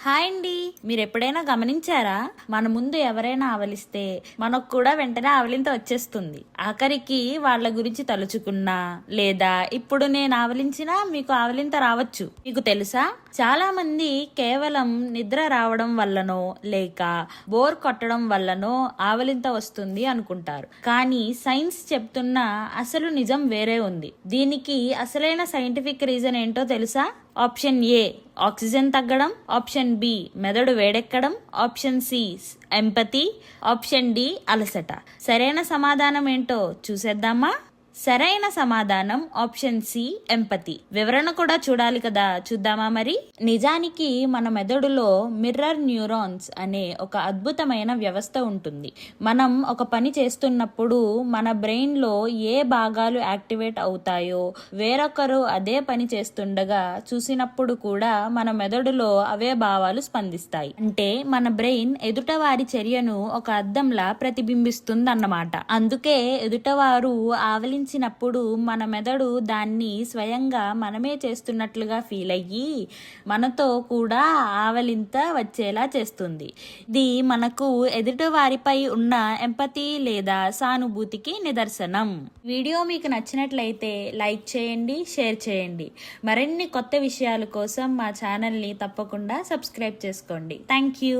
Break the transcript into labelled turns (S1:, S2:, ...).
S1: Hi అండి. మీరు ఎప్పుడైనా గమనించారా, మన ముందు ఎవరైనా ఆవలిస్తే మనకు కూడా వెంటనే ఆవలింత వచ్చేస్తుంది. ఆఖరికి వాళ్ళ గురించి తలుచుకున్నా లేదా ఇప్పుడు నేను ఆవలించినా మీకు ఆవలింత రావచ్చు. మీకు తెలుసా, చాలా మంది కేవలం నిద్ర రావడం వల్లనో లేక బోర్ కొట్టడం వల్లనో ఆవలింత వస్తుంది అనుకుంటారు. కానీ సైన్స్ చెప్తున్న అసలు నిజం వేరే ఉంది. దీనికి అసలైన సైంటిఫిక్ రీజన్ ఏంటో తెలుసా? ఆప్షన్ ఏ ఆక్సిజన్ తగ్గడం, ఆప్షన్ బి మెదడు వేడెక్కడం, option C empathy, option D అలసట. సరైన సమాధానం ఏంటో చూసేద్దామా? సరైన సమాధానం ఆప్షన్ సి ఎంపతి. వివరణ కూడా చూడాలి కదా, చూద్దామా మరి. నిజానికి మన మెదడులో మిర్రర్ న్యూరాన్స్ అనే ఒక అద్భుతమైన వ్యవస్థ ఉంటుంది. మనం ఒక పని చేస్తున్నప్పుడు మన బ్రెయిన్ లో ఏ భాగాలు యాక్టివేట్ అవుతాయో వేరొకరు అదే పని చేస్తుండగా చూసినప్పుడు కూడా మన మెదడులో అవే భావాలు స్పందిస్తాయి. అంటే మన బ్రెయిన్ ఎదుటవారి చర్యను ఒక అద్దంలా ప్రతిబింబిస్తుందన్నమాట. అందుకే ఎదుటవారు ఆవలించినప్పుడు మన మెదడు దాన్ని స్వయంగా మనమే చేస్తున్నట్లుగా ఫీల్ అయ్యి మనతో కూడా ఆవలింత వచ్చేలా చేస్తుంది. ఇది మనకు ఎదుటి వారిపై ఉన్న ఎంపతి లేదా సానుభూతికి నిదర్శనం. వీడియో మీకు నచ్చినట్లయితే లైక్ చేయండి, షేర్ చేయండి. మరిన్ని కొత్త విషయాల కోసం మా ఛానల్ని తప్పకుండా సబ్స్క్రైబ్ చేసుకోండి. Thank you.